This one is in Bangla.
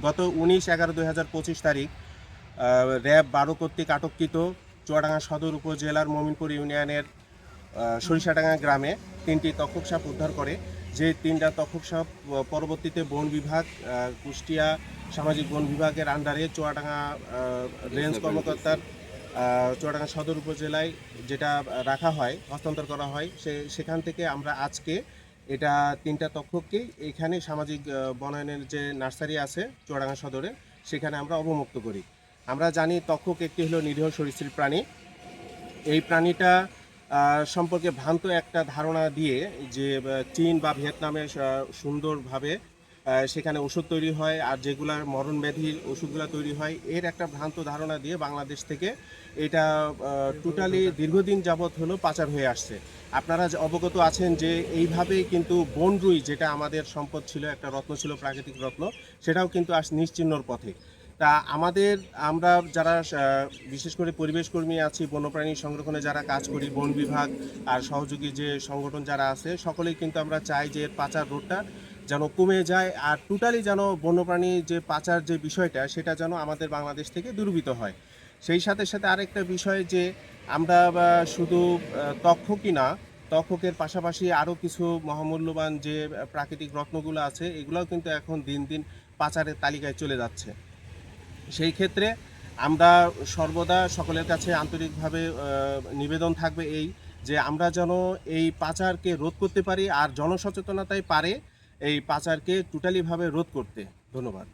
গত 19/11/2025 তারিখ র্যাব 12 কর্তৃক আটককৃত চুয়াডাঙ্গা সদর উপজেলার মমিনপুর ইউনিয়নের সরিষাডাঙ্গা গ্রামে 3টি তক্ষক সাপ উদ্ধার করে। যে 3টা তক্ষক সাপ পরবর্তীতে বন বিভাগ, কুষ্টিয়া সামাজিক বন বিভাগের আন্ডারে চুয়াডাঙ্গা রেঞ্জ কর্মকর্তার চুয়াডাঙ্গা সদর উপজেলায় যেটা রাখা হয়, হস্তান্তর করা হয়। সেখান থেকে আমরা আজকে এটা 3টা তক্ষককেই এখানে সামাজিক বনায়নের যে নার্সারি আছে চুয়াডাঙ্গা সদরে, সেখানে আমরা অবমুক্ত করি। আমরা জানি তক্ষক একটি হলো নিরীহ সরীসৃপ প্রাণী। এই প্রাণীটা সম্পর্কে ভ্রান্ত একটা ধারণা দিয়ে যে চীন বা ভিয়েতনামে সুন্দরভাবে সেখানে ওষুধ তৈরি হয়, আর যেগুলার মরণ ব্যাধির ওষুধগুলো তৈরি হয়, এর একটা ভ্রান্ত ধারণা দিয়ে বাংলাদেশ থেকে এটা টোটালি দীর্ঘদিন যাবৎ হলো পাচার হয়ে আসছে। আপনারা অবগত আছেন যে এইভাবেই কিন্তু বনরুই, যেটা আমাদের সম্পদ ছিল, একটা রত্ন ছিল, প্রাকৃতিক রত্ন, সেটাও কিন্তু আজ নিশ্চিহ্নর পথে। তা আমরা যারা বিশেষ করে পরিবেশ কর্মী আছি, বন্যপ্রাণী সংরক্ষণে যারা কাজ করি, বন বিভাগ আর সহযোগী যে সংগঠন যারা আছে, সকলেই কিন্তু আমরা চাই যে পাচার রোধটা যেন কমে যায়, আর টোটালি যেন বন্যপ্রাণী যে পাচার যে বিষয়টা, সেটা যেন আমাদের বাংলাদেশ থেকে দূরীভূত হয়। সেই সাথে সাথে আরেকটা বিষয় যে আমরা শুধু তক্ষকই না, তক্ষকের পাশাপাশি আরও কিছু মহামূল্যবান যে প্রাকৃতিক রত্নগুলো আছে, এগুলোও কিন্তু এখন দিন দিন পাচারের তালিকায় চলে যাচ্ছে। সেই ক্ষেত্রে আমরা সর্বদা সকলের কাছে আন্তরিকভাবে নিবেদন থাকবে এই যে আমরা যেন এই পাচারকে রোধ করতে পারি, আর জনসচেতনতায় পারে এই পাচারকে টোটালিভাবে রোধ করতে। ধন্যবাদ।